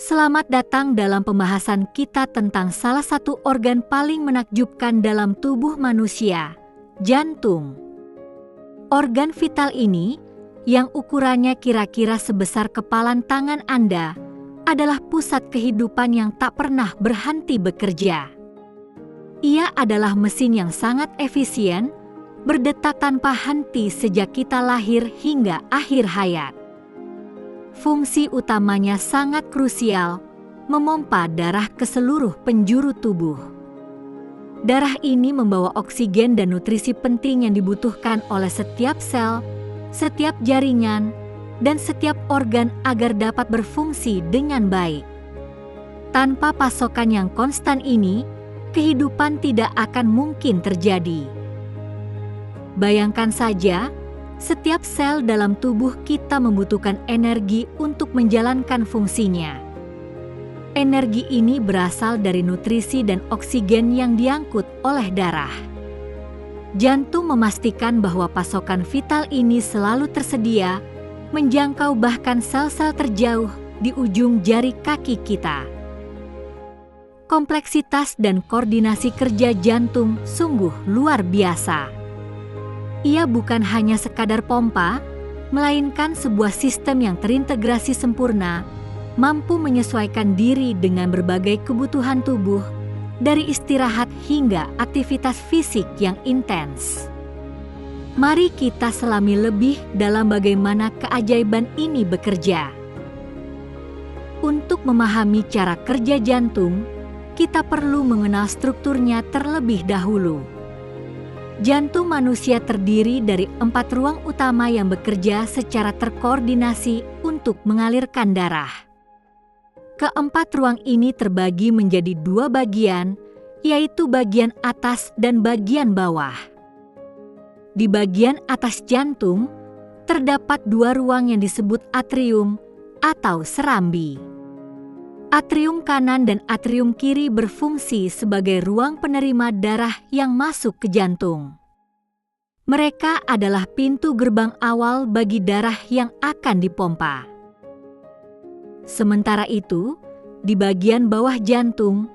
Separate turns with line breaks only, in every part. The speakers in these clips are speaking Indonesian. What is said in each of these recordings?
Selamat datang dalam pembahasan kita tentang salah satu organ paling menakjubkan dalam tubuh manusia, jantung. Organ vital ini, yang ukurannya kira-kira sebesar kepalan tangan Anda, adalah pusat kehidupan yang tak pernah berhenti bekerja. Ia adalah mesin yang sangat efisien, berdetak tanpa henti sejak kita lahir hingga akhir hayat. Fungsi utamanya sangat krusial, memompa darah ke seluruh penjuru tubuh. Darah ini membawa oksigen dan nutrisi penting yang dibutuhkan oleh setiap sel, setiap jaringan, dan setiap organ agar dapat berfungsi dengan baik. Tanpa pasokan yang konstan ini, kehidupan tidak akan mungkin terjadi. Bayangkan saja, setiap sel dalam tubuh kita membutuhkan energi untuk menjalankan fungsinya. Energi ini berasal dari nutrisi dan oksigen yang diangkut oleh darah. Jantung memastikan bahwa pasokan vital ini selalu tersedia, menjangkau bahkan sel-sel terjauh di ujung jari kaki kita. Kompleksitas dan koordinasi kerja jantung sungguh luar biasa. Ia bukan hanya sekadar pompa, melainkan sebuah sistem yang terintegrasi sempurna, mampu menyesuaikan diri dengan berbagai kebutuhan tubuh, dari istirahat hingga aktivitas fisik yang intens. Mari kita selami lebih dalam bagaimana keajaiban ini bekerja. Untuk memahami cara kerja jantung, kita perlu mengenal strukturnya terlebih dahulu. Jantung manusia terdiri dari 4 ruang utama yang bekerja secara terkoordinasi untuk mengalirkan darah. Keempat ruang ini terbagi menjadi 2 bagian, yaitu bagian atas dan bagian bawah. Di bagian atas jantung, terdapat 2 ruang yang disebut atrium atau serambi. Atrium kanan dan atrium kiri berfungsi sebagai ruang penerima darah yang masuk ke jantung. Mereka adalah pintu gerbang awal bagi darah yang akan dipompa. Sementara itu, di bagian bawah jantung,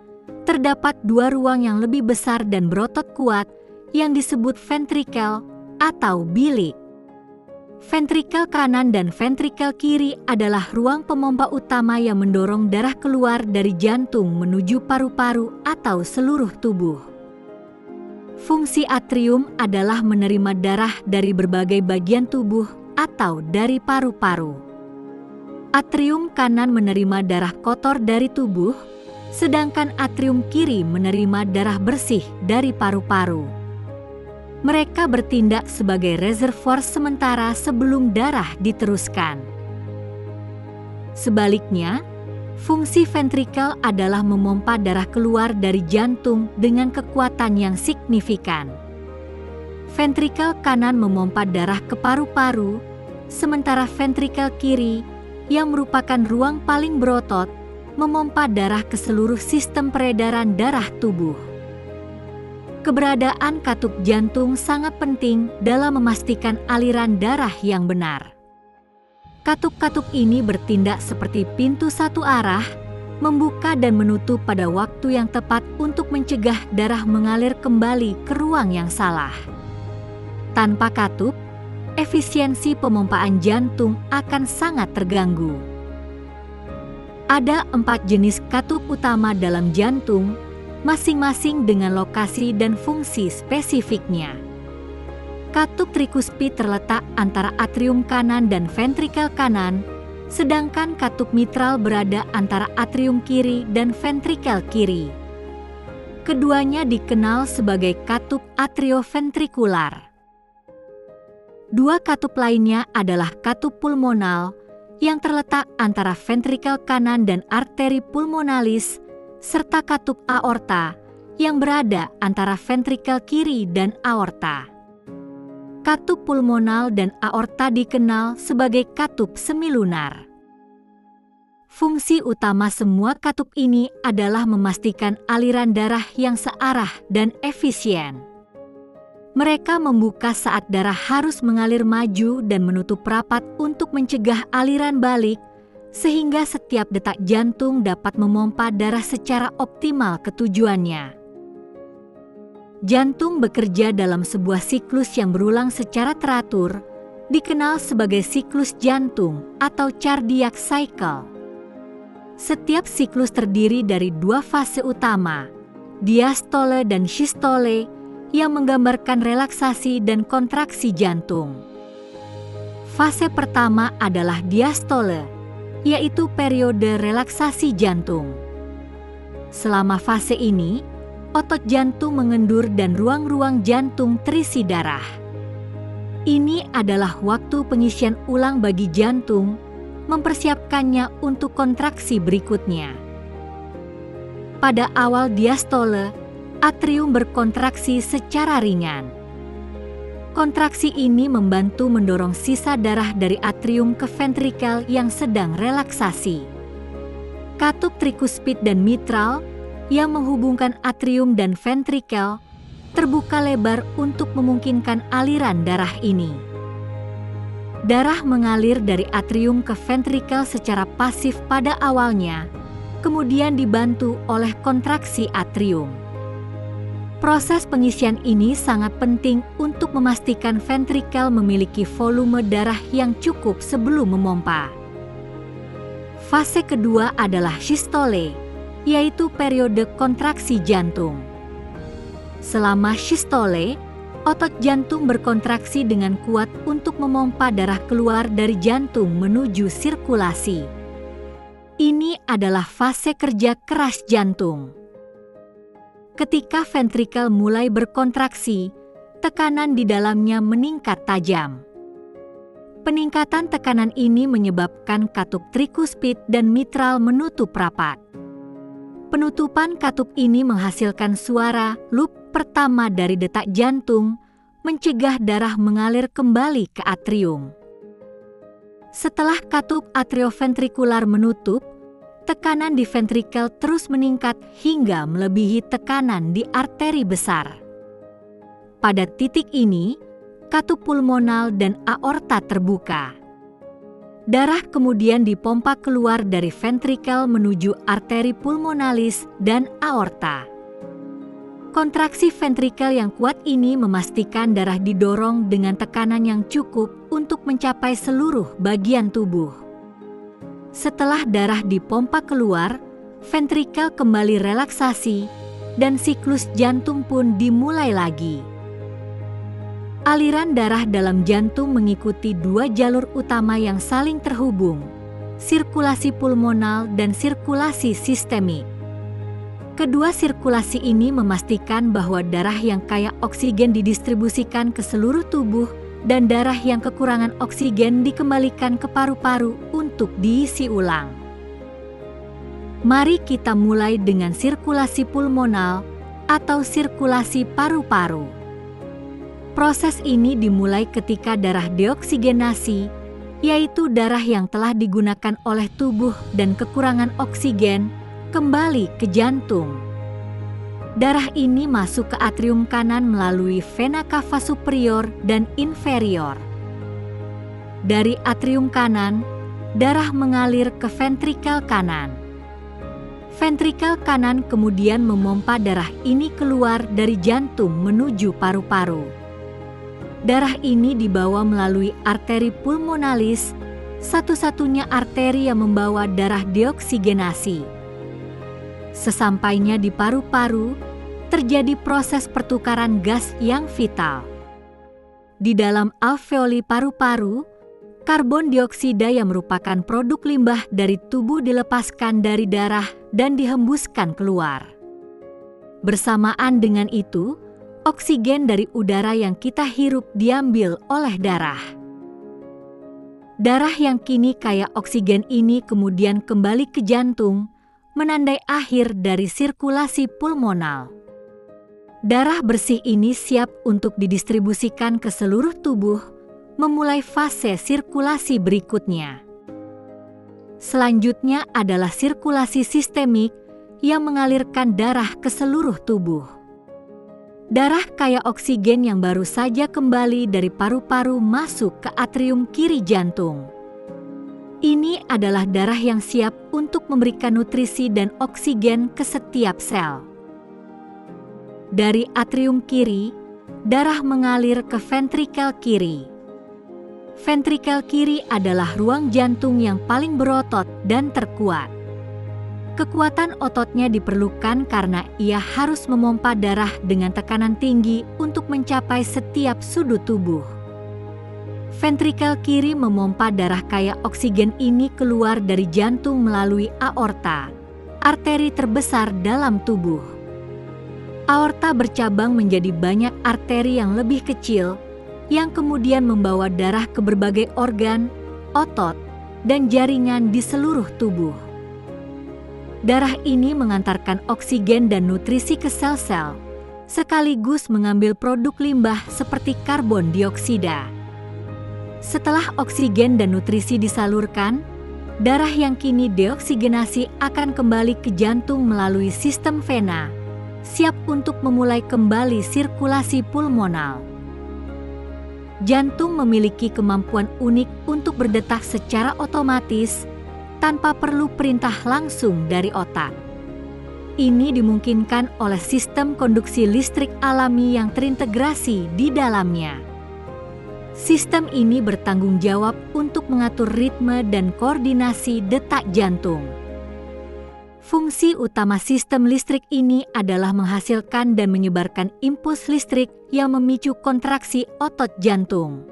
terdapat 2 ruang yang lebih besar dan berotot kuat yang disebut ventrikel atau bilik. Ventrikel kanan dan ventrikel kiri adalah ruang pemompa utama yang mendorong darah keluar dari jantung menuju paru-paru atau seluruh tubuh. Fungsi atrium adalah menerima darah dari berbagai bagian tubuh atau dari paru-paru. Atrium kanan menerima darah kotor dari tubuh, sedangkan atrium kiri menerima darah bersih dari paru-paru. Mereka bertindak sebagai reservoir sementara sebelum darah diteruskan. Sebaliknya, fungsi ventrikel adalah memompa darah keluar dari jantung dengan kekuatan yang signifikan. Ventrikel kanan memompa darah ke paru-paru, sementara ventrikel kiri, yang merupakan ruang paling berotot, memompa darah ke seluruh sistem peredaran darah tubuh. Keberadaan katup jantung sangat penting dalam memastikan aliran darah yang benar. Katup-katup ini bertindak seperti pintu satu arah, membuka dan menutup pada waktu yang tepat untuk mencegah darah mengalir kembali ke ruang yang salah. Tanpa katup, efisiensi pemompaan jantung akan sangat terganggu. Ada 4 jenis katup utama dalam jantung, masing-masing dengan lokasi dan fungsi spesifiknya. Katup trikuspid terletak antara atrium kanan dan ventrikel kanan, sedangkan katup mitral berada antara atrium kiri dan ventrikel kiri. Keduanya dikenal sebagai katup atrioventrikular. 2 katup lainnya adalah katup pulmonal yang terletak antara ventrikel kanan dan arteri pulmonalis, serta katup aorta yang berada antara ventrikel kiri dan aorta. Katup pulmonal dan aorta dikenal sebagai katup semilunar. Fungsi utama semua katup ini adalah memastikan aliran darah yang searah dan efisien. Mereka membuka saat darah harus mengalir maju dan menutup rapat untuk mencegah aliran balik, sehingga setiap detak jantung dapat memompa darah secara optimal ke tujuannya. Jantung bekerja dalam sebuah siklus yang berulang secara teratur, dikenal sebagai siklus jantung atau cardiac cycle. Setiap siklus terdiri dari dua fase utama, diastole dan sistole, yang menggambarkan relaksasi dan kontraksi jantung. Fase pertama adalah diastole, yaitu periode relaksasi jantung. Selama fase ini, otot jantung mengendur dan ruang-ruang jantung terisi darah. Ini adalah waktu pengisian ulang bagi jantung, mempersiapkannya untuk kontraksi berikutnya. Pada awal diastole, atrium berkontraksi secara ringan. Kontraksi ini membantu mendorong sisa darah dari atrium ke ventrikel yang sedang relaksasi. Katup trikuspid dan mitral yang menghubungkan atrium dan ventrikel terbuka lebar untuk memungkinkan aliran darah ini. Darah mengalir dari atrium ke ventrikel secara pasif pada awalnya, kemudian dibantu oleh kontraksi atrium. Proses pengisian ini sangat penting untuk memastikan ventrikel memiliki volume darah yang cukup sebelum memompa. Fase kedua adalah sistole, yaitu periode kontraksi jantung. Selama sistole, otot jantung berkontraksi dengan kuat untuk memompa darah keluar dari jantung menuju sirkulasi. Ini adalah fase kerja keras jantung. Ketika ventrikel mulai berkontraksi, tekanan di dalamnya meningkat tajam. Peningkatan tekanan ini menyebabkan katup trikuspid dan mitral menutup rapat. Penutupan katup ini menghasilkan suara loop pertama dari detak jantung, mencegah darah mengalir kembali ke atrium. Setelah katup atrioventrikular menutup, tekanan di ventrikel terus meningkat hingga melebihi tekanan di arteri besar. Pada titik ini, katup pulmonal dan aorta terbuka. Darah kemudian dipompa keluar dari ventrikel menuju arteri pulmonalis dan aorta. Kontraksi ventrikel yang kuat ini memastikan darah didorong dengan tekanan yang cukup untuk mencapai seluruh bagian tubuh. Setelah darah dipompa keluar, ventrikel kembali relaksasi dan siklus jantung pun dimulai lagi. Aliran darah dalam jantung mengikuti dua jalur utama yang saling terhubung, sirkulasi pulmonal dan sirkulasi sistemik. Kedua sirkulasi ini memastikan bahwa darah yang kaya oksigen didistribusikan ke seluruh tubuh dan darah yang kekurangan oksigen dikembalikan ke paru-paru untuk diisi ulang. Mari kita mulai dengan sirkulasi pulmonal atau sirkulasi paru-paru. Proses ini dimulai ketika darah deoksigenasi, yaitu darah yang telah digunakan oleh tubuh dan kekurangan oksigen, kembali ke jantung. Darah ini masuk ke atrium kanan melalui vena cava superior dan inferior. Dari atrium kanan, darah mengalir ke ventrikel kanan. Ventrikel kanan kemudian memompa darah ini keluar dari jantung menuju paru-paru. Darah ini dibawa melalui arteri pulmonalis, satu-satunya arteri yang membawa darah deoksigenasi. Sesampainya di paru-paru, terjadi proses pertukaran gas yang vital. Di dalam alveoli paru-paru, karbon dioksida yang merupakan produk limbah dari tubuh dilepaskan dari darah dan dihembuskan keluar. Bersamaan dengan itu, oksigen dari udara yang kita hirup diambil oleh darah. Darah yang kini kaya oksigen ini kemudian kembali ke jantung, menandai akhir dari sirkulasi pulmonal. Darah bersih ini siap untuk didistribusikan ke seluruh tubuh, memulai fase sirkulasi berikutnya. Selanjutnya adalah sirkulasi sistemik yang mengalirkan darah ke seluruh tubuh. Darah kaya oksigen yang baru saja kembali dari paru-paru masuk ke atrium kiri jantung. Ini adalah darah yang siap untuk memberikan nutrisi dan oksigen ke setiap sel. Dari atrium kiri, darah mengalir ke ventrikel kiri. Ventrikel kiri adalah ruang jantung yang paling berotot dan terkuat. Kekuatan ototnya diperlukan karena ia harus memompa darah dengan tekanan tinggi untuk mencapai setiap sudut tubuh. Ventrikel kiri memompa darah kaya oksigen ini keluar dari jantung melalui aorta, arteri terbesar dalam tubuh. Aorta bercabang menjadi banyak arteri yang lebih kecil, yang kemudian membawa darah ke berbagai organ, otot, dan jaringan di seluruh tubuh. Darah ini mengantarkan oksigen dan nutrisi ke sel-sel, sekaligus mengambil produk limbah seperti karbon dioksida. Setelah oksigen dan nutrisi disalurkan, darah yang kini deoksigenasi akan kembali ke jantung melalui sistem vena, siap untuk memulai kembali sirkulasi pulmonal. Jantung memiliki kemampuan unik untuk berdetak secara otomatis tanpa perlu perintah langsung dari otak. Ini dimungkinkan oleh sistem konduksi listrik alami yang terintegrasi di dalamnya. Sistem ini bertanggung jawab untuk mengatur ritme dan koordinasi detak jantung. Fungsi utama sistem listrik ini adalah menghasilkan dan menyebarkan impuls listrik yang memicu kontraksi otot jantung.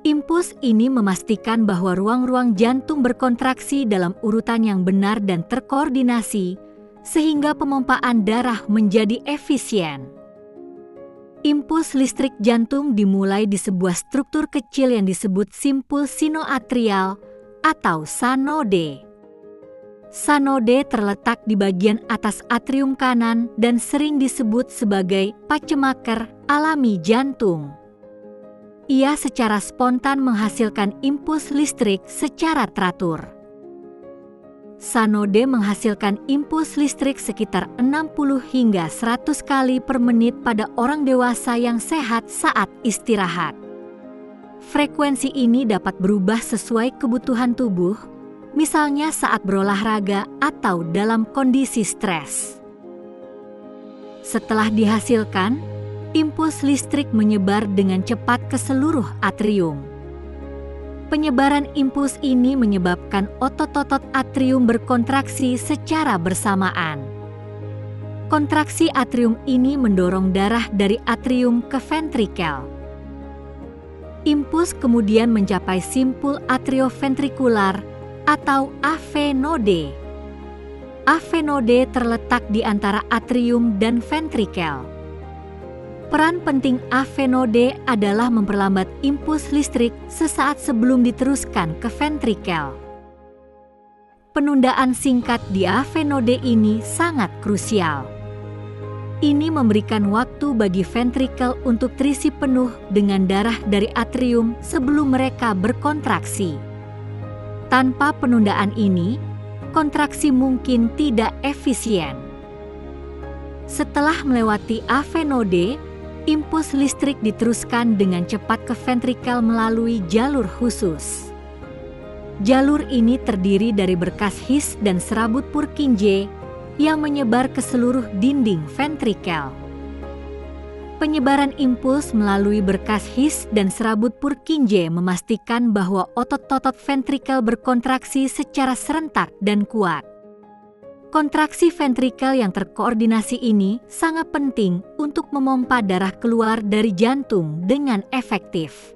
Impuls ini memastikan bahwa ruang-ruang jantung berkontraksi dalam urutan yang benar dan terkoordinasi, sehingga pemompaan darah menjadi efisien. Impuls listrik jantung dimulai di sebuah struktur kecil yang disebut simpul sinoatrial atau sanode. Sanode terletak di bagian atas atrium kanan dan sering disebut sebagai pacemaker alami jantung. Ia secara spontan menghasilkan impuls listrik secara teratur. Sanode menghasilkan impuls listrik sekitar 60 hingga 100 kali per menit pada orang dewasa yang sehat saat istirahat. Frekuensi ini dapat berubah sesuai kebutuhan tubuh, misalnya saat berolahraga atau dalam kondisi stres. Setelah dihasilkan, impuls listrik menyebar dengan cepat ke seluruh atrium. Penyebaran impuls ini menyebabkan otot-otot atrium berkontraksi secara bersamaan. Kontraksi atrium ini mendorong darah dari atrium ke ventrikel. Impuls kemudian mencapai simpul atrioventrikular atau AV node. AV node terletak di antara atrium dan ventrikel. Peran penting AV node adalah memperlambat impuls listrik sesaat sebelum diteruskan ke ventrikel. Penundaan singkat di AV node ini sangat krusial. Ini memberikan waktu bagi ventrikel untuk terisi penuh dengan darah dari atrium sebelum mereka berkontraksi. Tanpa penundaan ini, kontraksi mungkin tidak efisien. Setelah melewati AV node, impuls listrik diteruskan dengan cepat ke ventrikel melalui jalur khusus. Jalur ini terdiri dari berkas His dan serabut Purkinje yang menyebar ke seluruh dinding ventrikel. Penyebaran impuls melalui berkas His dan serabut Purkinje memastikan bahwa otot-otot ventrikel berkontraksi secara serentak dan kuat. Kontraksi ventrikel yang terkoordinasi ini sangat penting untuk memompa darah keluar dari jantung dengan efektif.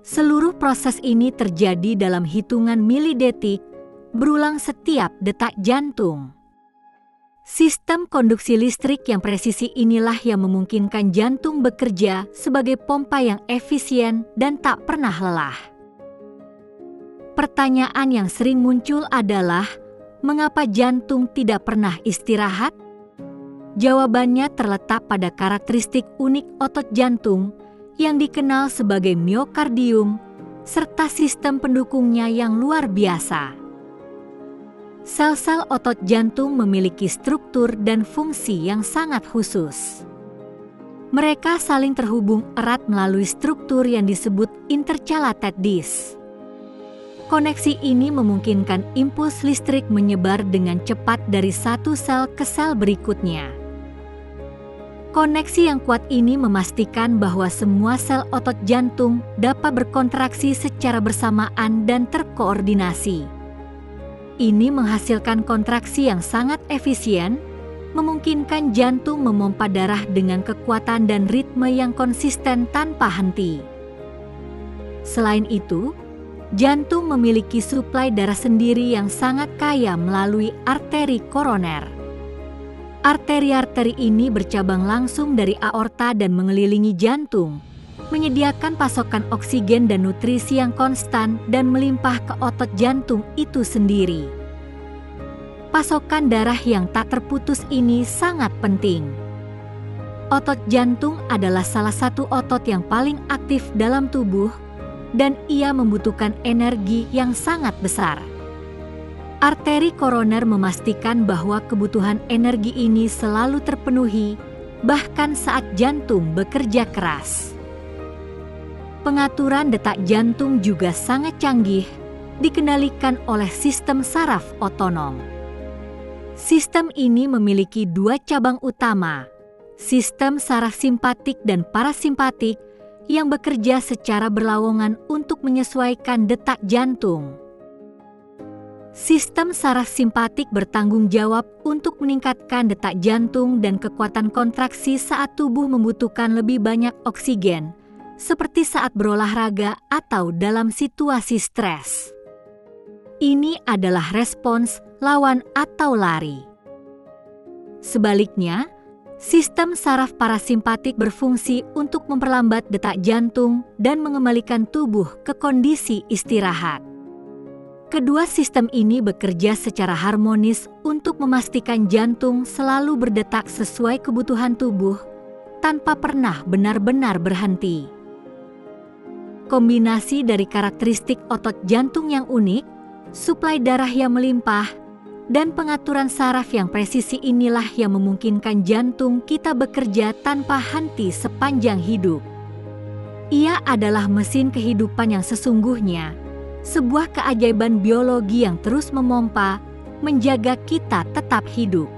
Seluruh proses ini terjadi dalam hitungan milidetik, berulang setiap detak jantung. Sistem konduksi listrik yang presisi inilah yang memungkinkan jantung bekerja sebagai pompa yang efisien dan tak pernah lelah. Pertanyaan yang sering muncul adalah, mengapa jantung tidak pernah istirahat? Jawabannya terletak pada karakteristik unik otot jantung yang dikenal sebagai miokardium serta sistem pendukungnya yang luar biasa. Sel-sel otot jantung memiliki struktur dan fungsi yang sangat khusus. Mereka saling terhubung erat melalui struktur yang disebut intercalated disc. Koneksi ini memungkinkan impuls listrik menyebar dengan cepat dari satu sel ke sel berikutnya. Koneksi yang kuat ini memastikan bahwa semua sel otot jantung dapat berkontraksi secara bersamaan dan terkoordinasi. Ini menghasilkan kontraksi yang sangat efisien, memungkinkan jantung memompa darah dengan kekuatan dan ritme yang konsisten tanpa henti. Selain itu, jantung memiliki suplai darah sendiri yang sangat kaya melalui arteri koroner. Arteri-arteri ini bercabang langsung dari aorta dan mengelilingi jantung, menyediakan pasokan oksigen dan nutrisi yang konstan dan melimpah ke otot jantung itu sendiri. Pasokan darah yang tak terputus ini sangat penting. Otot jantung adalah salah satu otot yang paling aktif dalam tubuh, dan ia membutuhkan energi yang sangat besar. Arteri koroner memastikan bahwa kebutuhan energi ini selalu terpenuhi, bahkan saat jantung bekerja keras. Pengaturan detak jantung juga sangat canggih, dikendalikan oleh sistem saraf otonom. Sistem ini memiliki dua cabang utama, sistem saraf simpatik dan parasimpatik, yang bekerja secara berlawanan untuk menyesuaikan detak jantung. Sistem saraf simpatik bertanggung jawab untuk meningkatkan detak jantung dan kekuatan kontraksi saat tubuh membutuhkan lebih banyak oksigen, seperti saat berolahraga atau dalam situasi stres. Ini adalah respons lawan atau lari. Sebaliknya, sistem saraf parasimpatik berfungsi untuk memperlambat detak jantung dan mengembalikan tubuh ke kondisi istirahat. Kedua sistem ini bekerja secara harmonis untuk memastikan jantung selalu berdetak sesuai kebutuhan tubuh tanpa pernah benar-benar berhenti. Kombinasi dari karakteristik otot jantung yang unik, suplai darah yang melimpah, dan pengaturan saraf yang presisi inilah yang memungkinkan jantung kita bekerja tanpa henti sepanjang hidup. Ia adalah mesin kehidupan yang sesungguhnya, sebuah keajaiban biologi yang terus memompa, menjaga kita tetap hidup.